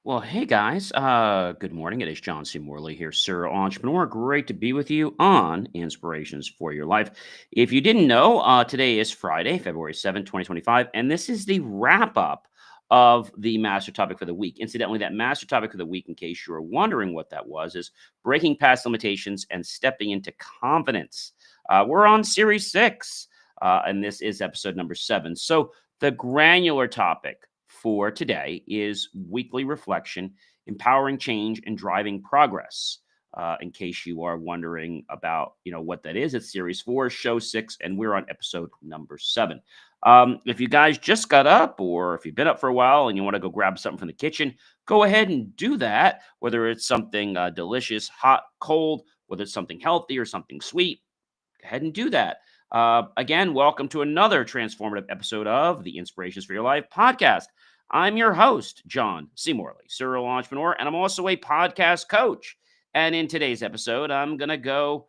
Well, hey guys. Good morning. It is John C. Morley here, serial entrepreneur. Great to be with you on Inspirations for Your Life. If you didn't know, today is Friday, February 7th, 2025, and this is the wrap up of the master topic for the week. Incidentally, that master topic for the week, in case you're wondering what that was, is breaking past limitations and stepping into confidence. We're on series 6, and this is episode number 7. So, the granular topic for today is weekly reflection, empowering change, and driving progress. In case you are wondering about, what that is, it's series 4, show 6, and we're on episode number 7. If you guys just got up, or if you've been up for a while and you want to go grab something from the kitchen, go ahead and do that. Whether it's something delicious, hot, cold, whether it's something healthy or something sweet, go ahead and do that. Again, welcome to another transformative episode of the Inspirations for Your Life podcast. I'm your host, John C. Morley, serial entrepreneur, and I'm also a podcast coach. And in today's episode, I'm going to go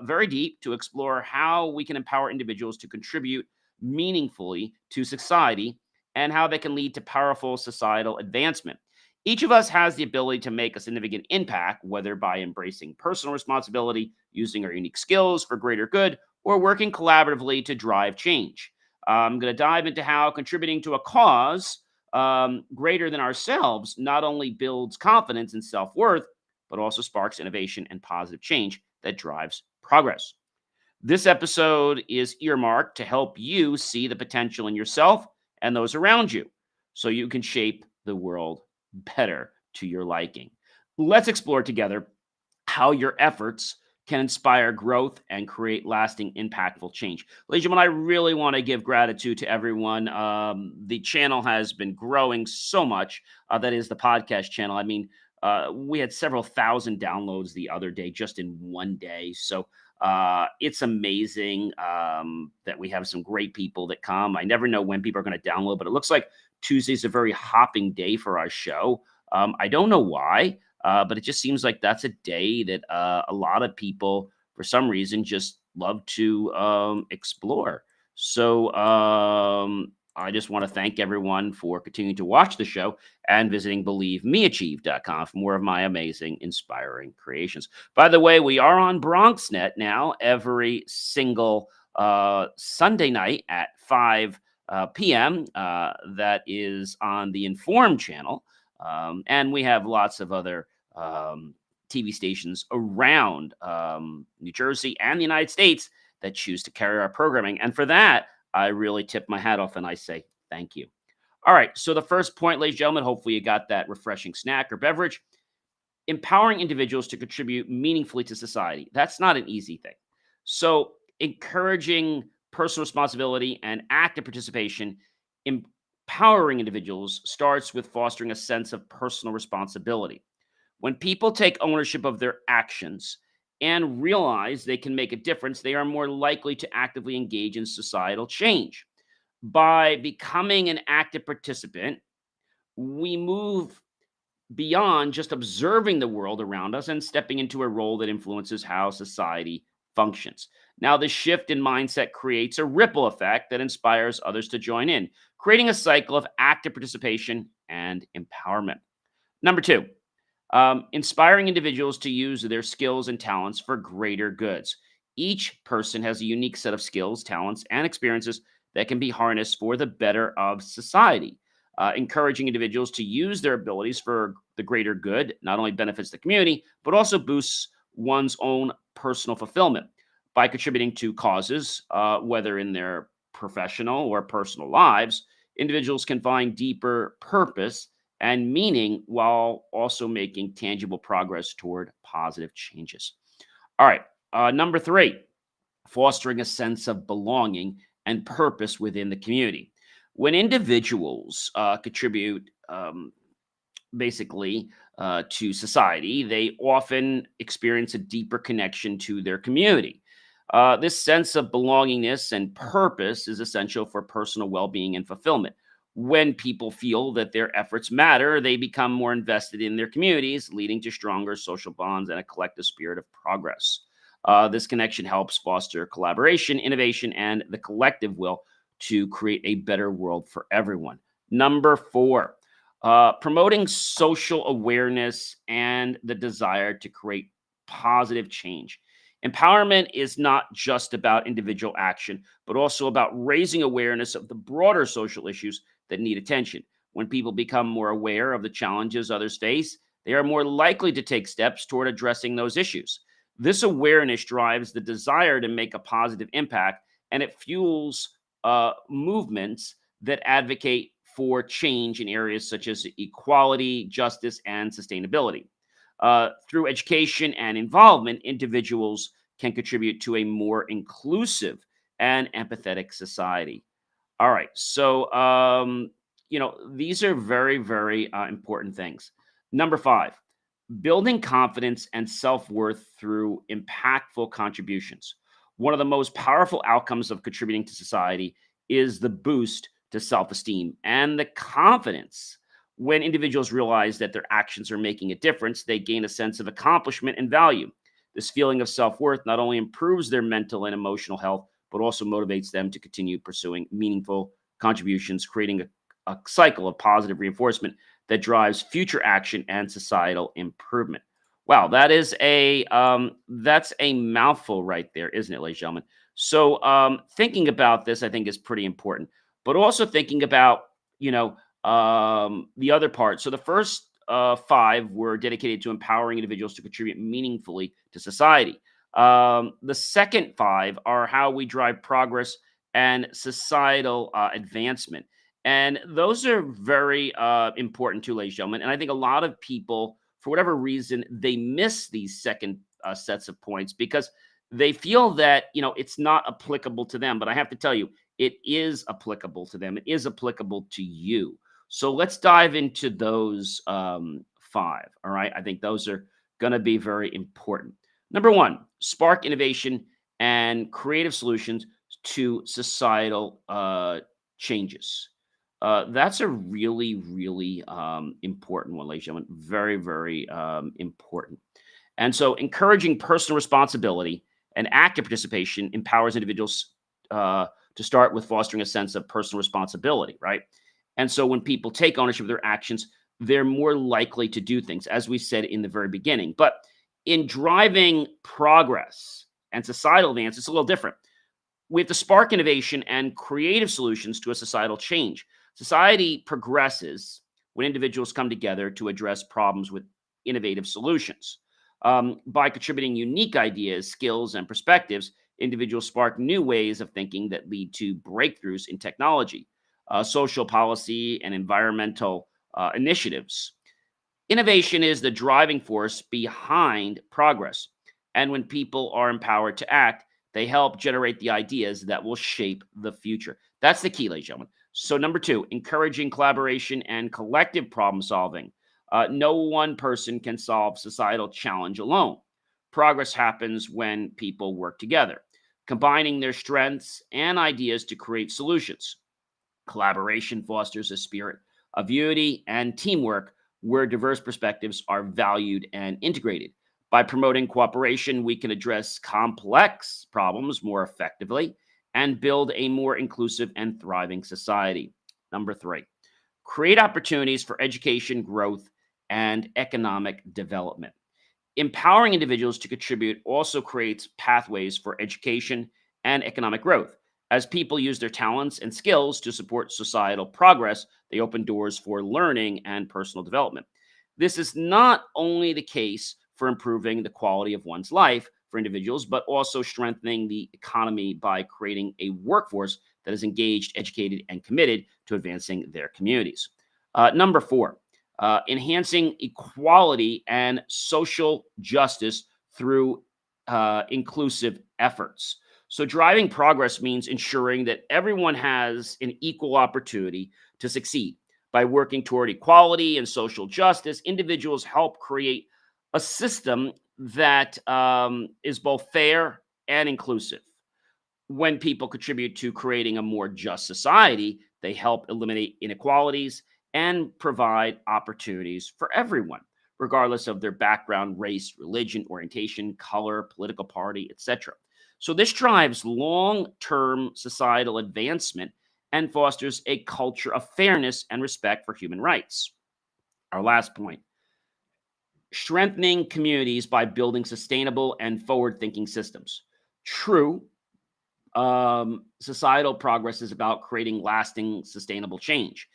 very deep to explore how we can empower individuals to contribute meaningfully to society and how they can lead to powerful societal advancement. Each of us has the ability to make a significant impact, whether by embracing personal responsibility, using our unique skills for greater good, or working collaboratively to drive change. I'm going to dive into how contributing to a cause greater than ourselves not only builds confidence and self worth, but also sparks innovation and positive change that drives progress. This episode is earmarked to help you see the potential in yourself and those around you so you can shape the world better to your liking. Let's explore together how your efforts can inspire growth and create lasting, impactful change. Ladies and gentlemen, I really want to give gratitude to everyone. The channel has been growing so much. That is the podcast channel. I mean, we had several thousand downloads the other day, just in one day. So it's amazing that we have some great people that come. I never know when people are going to download, but it looks like Tuesday's a very hopping day for our show. I don't know why. But it just seems like that's a day that a lot of people, for some reason, just love to explore. So I just want to thank everyone for continuing to watch the show and visiting BelieveMeAchieve.com for more of my amazing, inspiring creations. By the way, we are on BronxNet now every single Sunday night at 5 p.m. That is on the Inform channel. And we have lots of other TV stations around New Jersey and the United States that choose to carry our programming. And for that, I really tip my hat off and I say thank you. All right. So, the first point, ladies and gentlemen, hopefully you got that refreshing snack or beverage. Empowering individuals to contribute meaningfully to society. That's not an easy thing. So, encouraging personal responsibility and active participation, empowering individuals starts with fostering a sense of personal responsibility. When people take ownership of their actions and realize they can make a difference, they are more likely to actively engage in societal change. By becoming an active participant, we move beyond just observing the world around us and stepping into a role that influences how society functions. Now, this shift in mindset creates a ripple effect that inspires others to join in, creating a cycle of active participation and empowerment. Number two, inspiring individuals to use their skills and talents for greater goods. Each person has a unique set of skills, talents, and experiences that can be harnessed for the better of society. Encouraging individuals to use their abilities for the greater good not only benefits the community, but also boosts one's own personal fulfillment. By contributing to causes, whether in their professional or personal lives, individuals can find deeper purpose and meaning while also making tangible progress toward positive changes. All right. Number three, fostering a sense of belonging and purpose within the community. When individuals contribute basically to society, they often experience a deeper connection to their community. This sense of belongingness and purpose is essential for personal well being and fulfillment. When people feel that their efforts matter, they become more invested in their communities, leading to stronger social bonds and a collective spirit of progress. This connection helps foster collaboration, innovation, and the collective will to create a better world for everyone. Number four, Promoting social awareness and the desire to create positive change. Empowerment is not just about individual action, but also about raising awareness of the broader social issues that need attention. When people become more aware of the challenges others face, they are more likely to take steps toward addressing those issues. This awareness drives the desire to make a positive impact, and it fuels movements that advocate for change in areas such as equality, justice, and sustainability. Through education and involvement, individuals can contribute to a more inclusive and empathetic society. All right. So, these are very, very important things. Number five, building confidence and self worth through impactful contributions. One of the most powerful outcomes of contributing to society is the boost to self esteem and the confidence. When individuals realize that their actions are making a difference, they gain a sense of accomplishment and value. This feeling of self worth not only improves their mental and emotional health, but also motivates them to continue pursuing meaningful contributions, creating a cycle of positive reinforcement that drives future action and societal improvement. Wow, that's a mouthful right there, isn't it, ladies and gentlemen? So, thinking about this, I think, is pretty important. But also thinking about the other part. So the first five were dedicated to empowering individuals to contribute meaningfully to society. The second five are how we drive progress and societal advancement. And those are very important too, ladies and gentlemen. And I think a lot of people, for whatever reason, they miss these second sets of points because they feel that, it's not applicable to them. But I have to tell you, it is applicable to them. It is applicable to you. So let's dive into those five. All right. I think those are going to be very important. Number one, spark innovation and creative solutions to societal changes. That's a really, really important one, ladies and gentlemen. Very, very important. And so, encouraging personal responsibility and active participation empowers individuals to start with fostering a sense of personal responsibility, right? And so, when people take ownership of their actions, they're more likely to do things, as we said in the very beginning. But in driving progress and societal advance, it's a little different. We have to spark innovation and creative solutions to a societal change. Society progresses when individuals come together to address problems with innovative solutions. By contributing unique ideas, skills, and perspectives, individuals spark new ways of thinking that lead to breakthroughs in technology, social policy, and environmental initiatives. Innovation is the driving force behind progress. And when people are empowered to act, they help generate the ideas that will shape the future. That's the key, ladies and gentlemen. So, number two, encouraging collaboration and collective problem solving. No one person can solve societal challenge alone. Progress happens when people work together, combining their strengths and ideas to create solutions. Collaboration fosters a spirit of unity and teamwork where diverse perspectives are valued and integrated. By promoting cooperation, we can address complex problems more effectively and build a more inclusive and thriving society. Number three, create opportunities for education, growth, and economic development. Empowering individuals to contribute also creates pathways for education and economic growth. As people use their talents and skills to support societal progress, they open doors for learning and personal development. This is not only the case for improving the quality of one's life for individuals, but also strengthening the economy by creating a workforce that is engaged, educated, and committed to advancing their communities. Number four, enhancing equality and social justice through inclusive efforts. So, driving progress means ensuring that everyone has an equal opportunity to succeed. By working toward equality and social justice, individuals help create a system that is both fair and inclusive. When people contribute to creating a more just society, they help eliminate inequalities and provide opportunities for everyone, regardless of their background, race, religion, orientation, color, political party, etc. So, this drives long term societal advancement and fosters a culture of fairness and respect for human rights. Our last point, strengthening communities by building sustainable and forward thinking systems. True, societal progress is about creating lasting, sustainable change.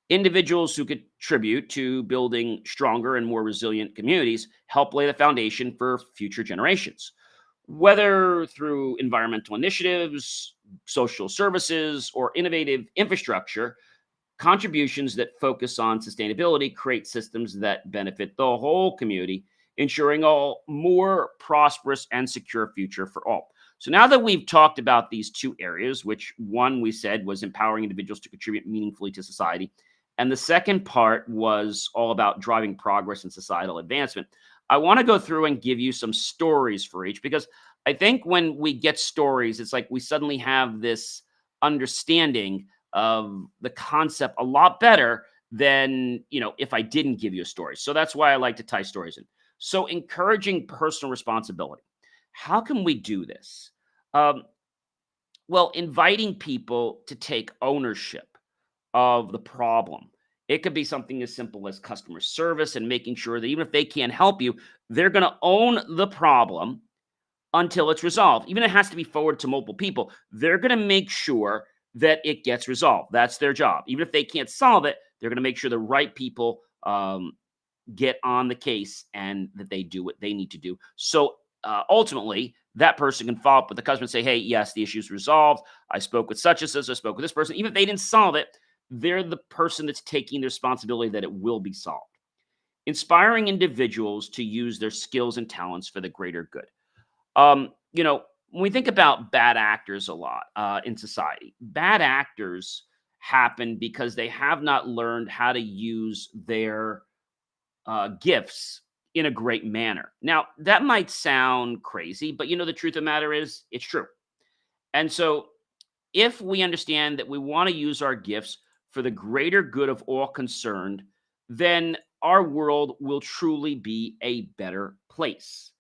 Individuals who contribute to building stronger and more resilient communities help lay the foundation for future generations. Whether through environmental initiatives, social services, or innovative infrastructure, contributions that focus on sustainability create systems that benefit the whole community, ensuring a more prosperous and secure future for all. So now that we've talked about these two areas, which one we said was empowering individuals to contribute meaningfully to society, and the second part was all about driving progress and societal advancement, I want to go through and give you some stories for each because I think when we get stories, it's like we suddenly have this understanding of the concept a lot better than, if I didn't give you a story. So that's why I like to tie stories in. So encouraging personal responsibility. How can we do this? Um, well, inviting people to take ownership of the problem. It could be something as simple as customer service and making sure that even if they can't help you, they're going to own the problem until it's resolved. Even if it has to be forwarded to multiple people, they're going to make sure that it gets resolved. That's their job. Even if they can't solve it, they're going to make sure the right people get on the case and that they do what they need to do. So ultimately, that person can follow up with the customer and say, hey, yes, the issue's resolved. I spoke with such and such. I spoke with this person. Even if they didn't solve it, they're the person that's taking the responsibility that it will be solved. Inspiring individuals to use their skills and talents for the greater good. When we think about bad actors a lot in society, bad actors happen because they have not learned how to use their gifts in a great manner. Now, that might sound crazy, but the truth of the matter is it's true. And so, if we understand that we want to use our gifts for the greater good of all concerned, then our world will truly be a better place.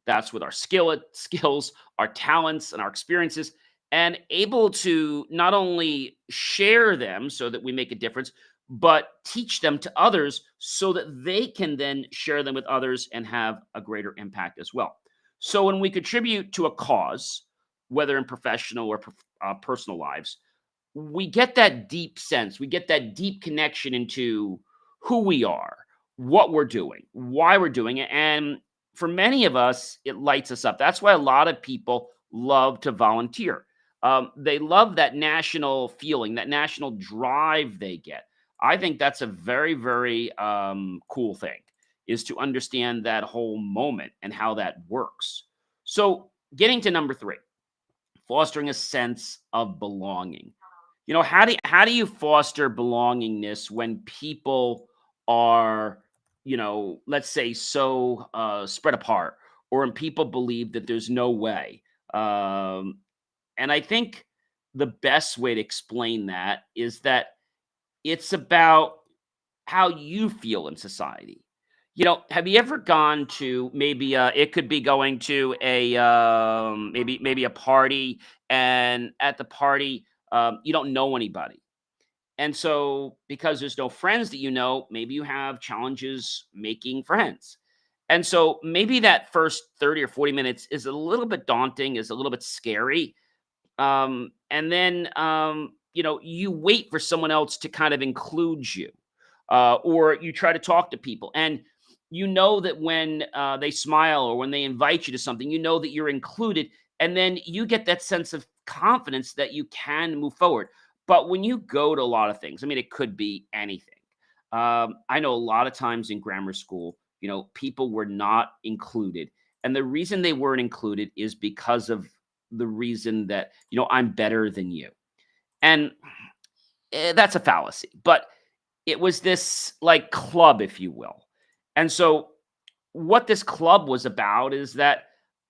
That's with our skills, our talents, and our experiences, and able to not only share them so that we make a difference, but teach them to others so that they can then share them with others and have a greater impact as well. So when we contribute to a cause, whether in professional or personal lives, we get that deep sense, we get that deep connection into who we are, what we're doing, why we're doing it. And for many of us, it lights us up. That's why a lot of people love to volunteer. They love that national feeling, that national drive they get. I think that's a very, very cool thing, is to understand that whole moment and how that works. So, getting to number three, fostering a sense of belonging. How do you foster belongingness when people are, let's say, so spread apart, or when people believe that there's no way? And I think the best way to explain that is that it's about how you feel in society. Have you ever gone to maybe it could be going to a maybe a party, and at the party you don't know anybody. And so because there's no friends that maybe you have challenges making friends. And so maybe that first 30 or 40 minutes is a little bit daunting, is a little bit scary, and then you wait for someone else to kind of include you, or you try to talk to people, and that when they smile or when they invite you to something, that you're included, and then you get that sense of confidence that you can move forward. But when you go to a lot of things, I mean, it could be anything. I know a lot of times in grammar school, people were not included, and the reason they weren't included is because of the reason that I'm better than you. And that's a fallacy, but it was this like club, if you will. And so what this club was about is that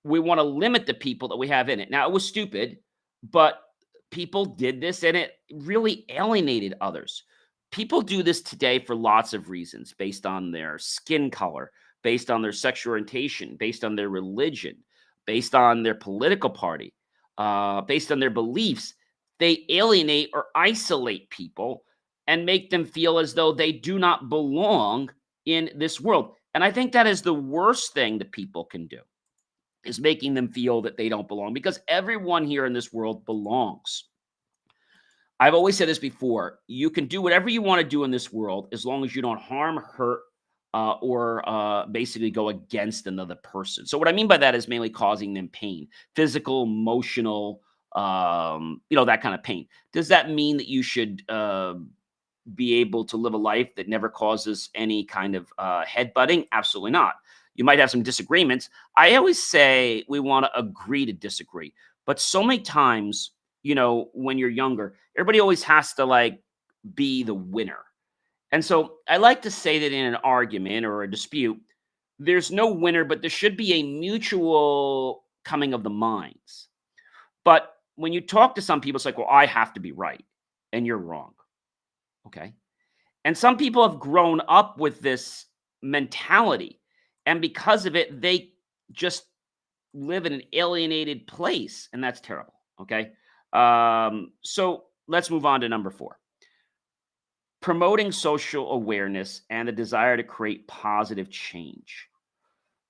we want to limit the people that we have in it. Now, it was stupid, but people did this and it really alienated others. People do this today for lots of reasons, based on their skin color, based on their sexual orientation, based on their religion, based on their political party, based on their beliefs. They alienate or isolate people and make them feel as though they do not belong in this world. And I think that is the worst thing that people can do, is making them feel that they don't belong, because everyone here in this world belongs. I've always said this before. You can do whatever you want to do in this world as long as you don't harm, hurt, or basically go against another person. So, what I mean by that is mainly causing them pain, physical, emotional, that kind of pain. Does that mean that you should be able to live a life that never causes any kind of headbutting? Absolutely not. You might have some disagreements. I always say we want to agree to disagree. But so many times, when you're younger, everybody always has to like be the winner. And so I like to say that in an argument or a dispute, there's no winner, but there should be a mutual coming of the minds. But when you talk to some people, it's like, well, I have to be right and you're wrong. Okay. And some people have grown up with this mentality. And because of it, they just live in an alienated place. And that's terrible. Okay. So let's move on to number 4: promoting social awareness and the desire to create positive change.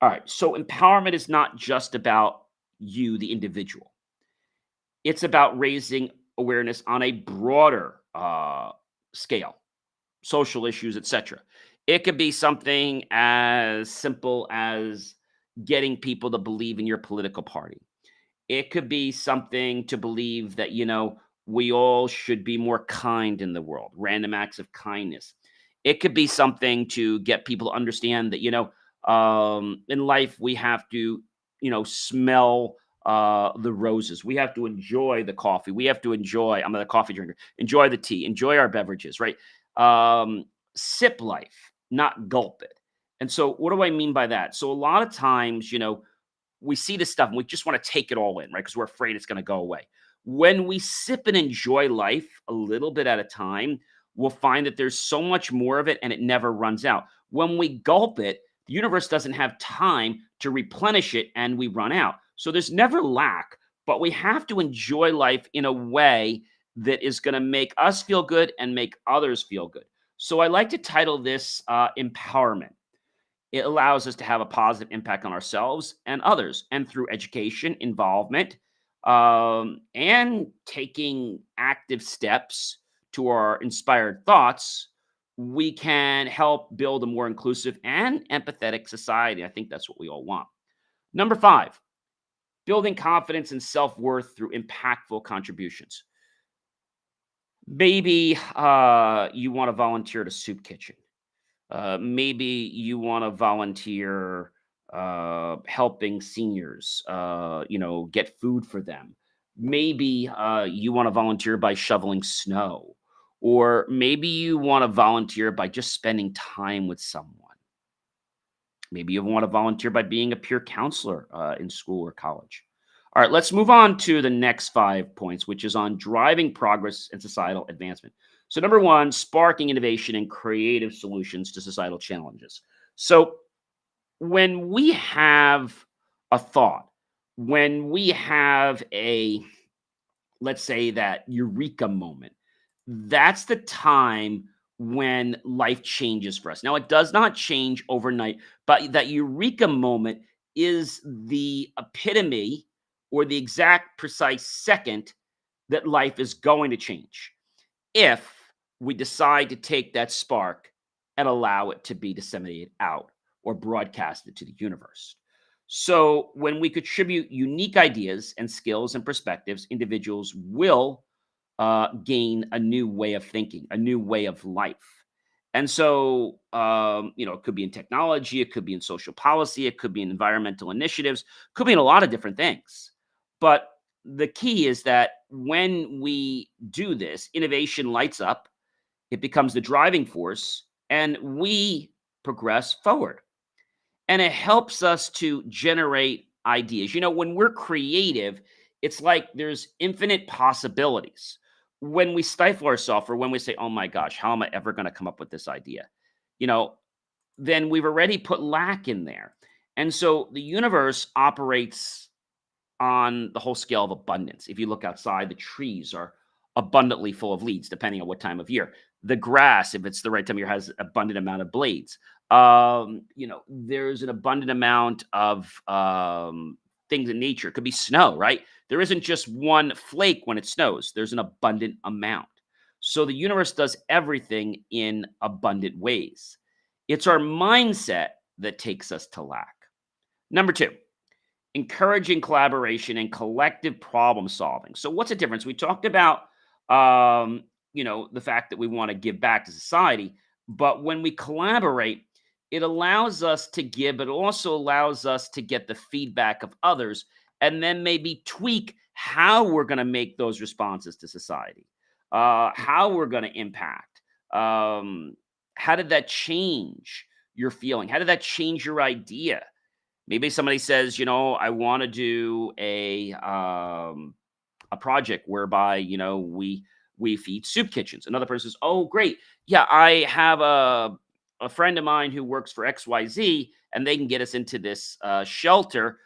All right. So empowerment is not just about you, the individual, it's about raising awareness on a broader scale, social issues, etc. It could be something as simple as getting people to believe in your political party. It could be something to believe that, we all should be more kind in the world, random acts of kindness. It could be something to get people to understand that, in life we have to, smell the roses. We have to enjoy the coffee. We have to enjoy, I'm a coffee drinker, enjoy the tea, enjoy our beverages, right? Sip life, not gulp it. And so, what do I mean by that? So, a lot of times, we see this stuff and we just want to take it all in, right? Because we're afraid it's going to go away. When we sip and enjoy life a little bit at a time, we'll find that there's so much more of it and it never runs out. When we gulp it, the universe doesn't have time to replenish it and we run out. So there's never lack, but we have to enjoy life in a way that is going to make us feel good and make others feel good. So I like to title this empowerment. It allows us to have a positive impact on ourselves and others. And through education, involvement, and taking active steps to our inspired thoughts, we can help build a more inclusive and empathetic society. I think that's what we all want. Number 5, building confidence and self worth through impactful contributions. Maybe you want to volunteer at a soup kitchen. Maybe you want to volunteer helping seniors, get food for them. Maybe you want to volunteer by shoveling snow, or maybe you want to volunteer by just spending time with someone. Maybe you want to volunteer by being a peer counselor in school or college. All right, let's move on to the next 5 points, which is on driving progress and societal advancement. So, number 1, sparking innovation and creative solutions to societal challenges. So, when we have a thought, when we have let's say that eureka moment, that's the time when life changes for us. Now, it does not change overnight, but that eureka moment is the epitome or the exact precise second that life is going to change, if we decide to take that spark and allow it to be disseminated out or broadcasted to the universe. So, when we contribute unique ideas and skills and perspectives, individuals will gain a new way of thinking, a new way of life. And so, it could be in technology, it could be in social policy, it could be in environmental initiatives, could be in a lot of different things. But the key is that when we do this, innovation lights up, it becomes the driving force, and we progress forward. And it helps us to generate ideas. When we're creative, it's like there's infinite possibilities. When we stifle ourselves or when we say, oh my gosh, how am I ever going to come up with this idea? You know, then we've already put lack in there. And so the universe operates on the whole scale of abundance. If you look outside, the trees are abundantly full of leaves, depending on what time of year. The grass, if it's the right time of year, has abundant amount of blades. There's an abundant amount of things in nature. It could be snow, right? There isn't just one flake when it snows, there's an abundant amount. So the universe does everything in abundant ways. It's our mindset that takes us to lack. Number two, encouraging collaboration and collective problem solving. So what's the difference? We talked about the fact that we want to give back to society, but when we collaborate, it allows us to give, but it also allows us to get the feedback of others and then maybe tweak how we're going to make those responses to society, how we're going to impact. How did that change your feeling? How did that change your idea? Maybe somebody says, I want to do a project whereby we feed soup kitchens. Another person says, "Oh, great, yeah, I have a friend of mine who works for XYZ, and they can get us into this shelter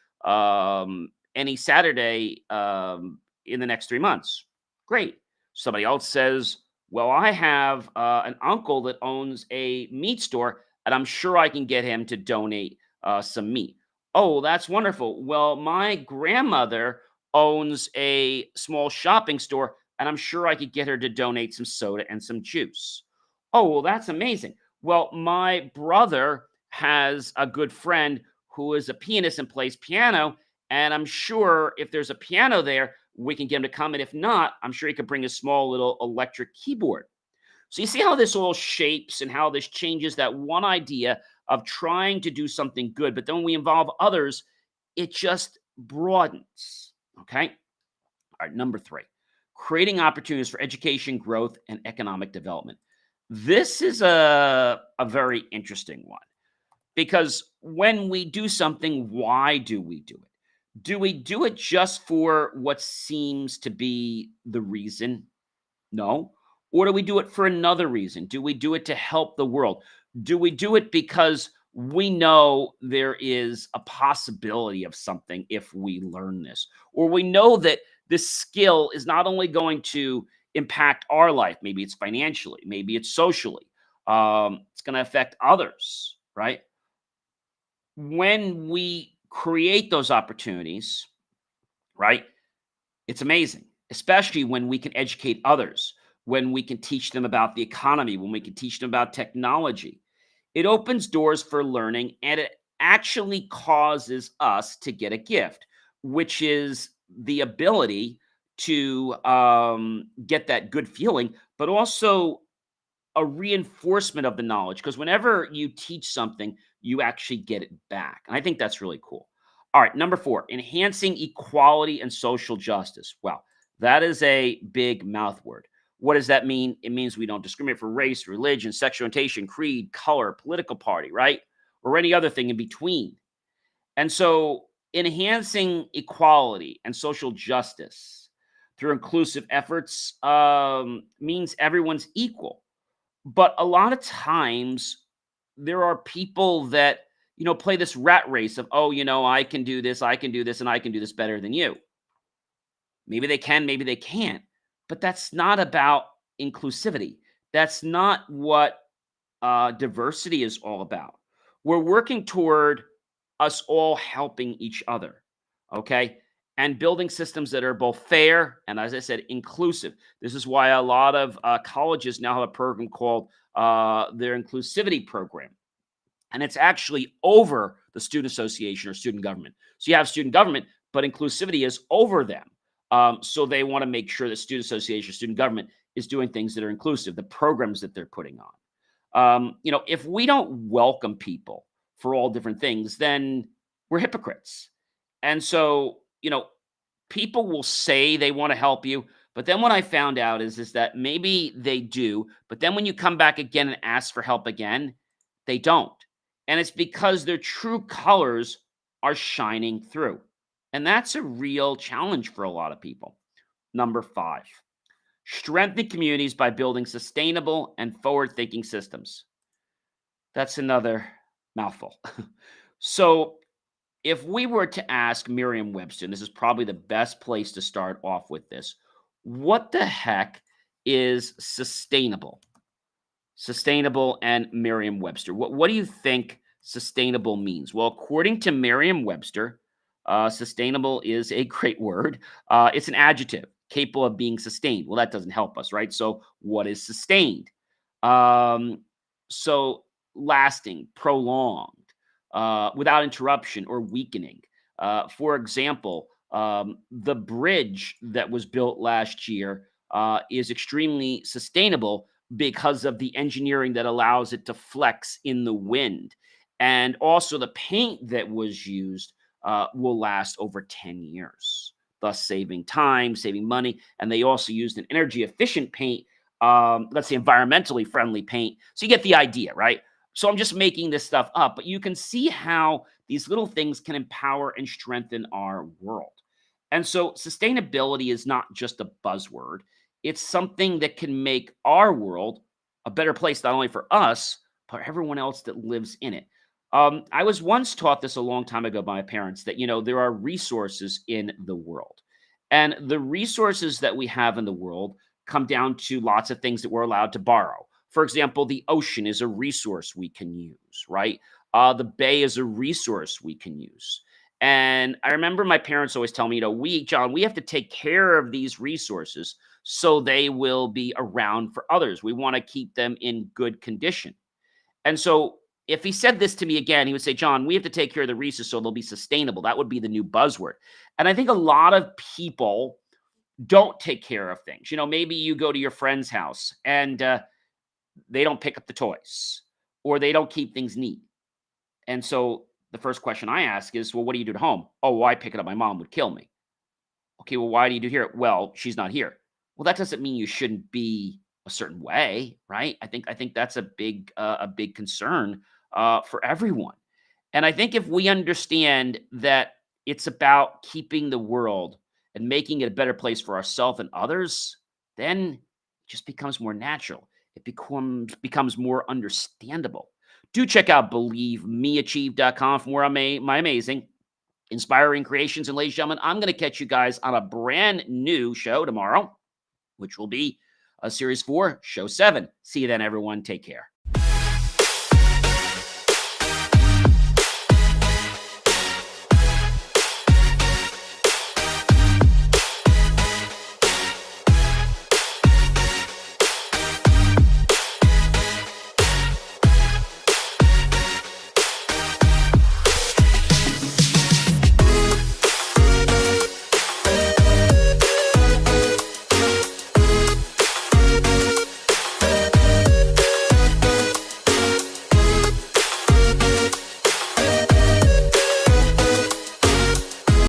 any Saturday in the next 3 months." Great. Somebody else says, "Well, I have an uncle that owns a meat store, and I'm sure I can get him to donate some meat." Oh, that's wonderful. Well, my grandmother owns a small shopping store, and I'm sure I could get her to donate some soda and some juice. Oh, well, that's amazing. Well, my brother has a good friend who is a pianist and plays piano, and I'm sure if there's a piano there, we can get him to come. And if not, I'm sure he could bring a small little electric keyboard. So you see how this all shapes and how this changes that one idea of trying to do something good, but then when we involve others, it just broadens. Okay. All right. Number three, creating opportunities for education, growth, and economic development. This is a very interesting one because when we do something, why do we do it? Do we do it just for what seems to be the reason? No. Or do we do it for another reason? Do we do it to help the world? Do we do it because we know there is a possibility of something if we learn this? Or we know that this skill is not only going to impact our life, maybe it's financially, maybe it's socially, it's going to affect others, right? When we create those opportunities, right? It's amazing, especially when we can educate others, when we can teach them about the economy, when we can teach them about technology. It opens doors for learning and it actually causes us to get a gift, which is the ability to get that good feeling, but also a reinforcement of the knowledge. Because whenever you teach something, you actually get it back. And I think that's really cool. All right, number four, enhancing equality and social justice. Well, that is a big mouth word. What does that mean? It means we don't discriminate for race, religion, sexual orientation, creed, color, political party, right? Or any other thing in between. And so, enhancing equality and social justice through inclusive efforts means everyone's equal. But a lot of times there are people that, play this rat race of, oh, I can do this, I can do this, and I can do this better than you. Maybe they can, maybe they can't. But that's not about inclusivity. That's not what diversity is all about. We're working toward us all helping each other. Okay. And building systems that are both fair and, as I said, inclusive. This is why a lot of colleges now have a program called their inclusivity program. And it's actually over the student association or student government. So you have student government, but inclusivity is over them. So they want to make sure that student association, student government is doing things that are inclusive, the programs that they're putting on. If we don't welcome people for all different things, then we're hypocrites. And so, people will say they want to help you, but then what I found out is that maybe they do, but then when you come back again and ask for help again, they don't. And it's because their true colors are shining through. And that's a real challenge for a lot of people. Number five, strengthen communities by building sustainable and forward thinking systems. That's another mouthful. So, if we were to ask Merriam Webster, and this is probably the best place to start off with this, what the heck is sustainable? Sustainable and Merriam-Webster. What do you think sustainable means? Well, according to Merriam-Webster, sustainable is a great word. It's an adjective capable of being sustained. Well, that doesn't help us, right? So, what is sustained? Um, so, lasting, prolonged, without interruption or weakening. For example, the bridge that was built last year is extremely sustainable because of the engineering that allows it to flex in the wind. And also, the paint that was used will last over 10 years, thus saving time, saving money. And they also used an energy efficient paint, let's say environmentally friendly paint. So you get the idea, right? So I'm just making this stuff up, but you can see how these little things can empower and strengthen our world. And so sustainability is not just a buzzword, it's something that can make our world a better place, not only for us, but everyone else that lives in it. I was once taught this a long time ago by my parents that, there are resources in the world. And the resources that we have in the world come down to lots of things that we're allowed to borrow. For example, the ocean is a resource we can use, right? The bay is a resource we can use. And I remember my parents always tell me, John, we have to take care of these resources so they will be around for others. We want to keep them in good condition. And so if he said this to me again, he would say, John, we have to take care of the resources so they'll be sustainable. That would be the new buzzword. And I think a lot of people don't take care of things. Maybe you go to your friend's house and they don't pick up the toys or they don't keep things neat. And so the first question I ask is, well, what do you do at home? Oh, well, I pick it up. My mom would kill me. Okay, well, why do you do here? Well, she's not here. Well, that doesn't mean you shouldn't be a certain way, right? I think that's a big concern for everyone. And I think if we understand that it's about keeping the world and making it a better place for ourselves and others, then it just becomes more natural. It becomes more understandable. Do check out believemeachieve.com for more on my amazing inspiring creations. And ladies and gentlemen, I'm going to catch you guys on a brand new show tomorrow, which will be a series 4, show 7. See you then, everyone. Take care.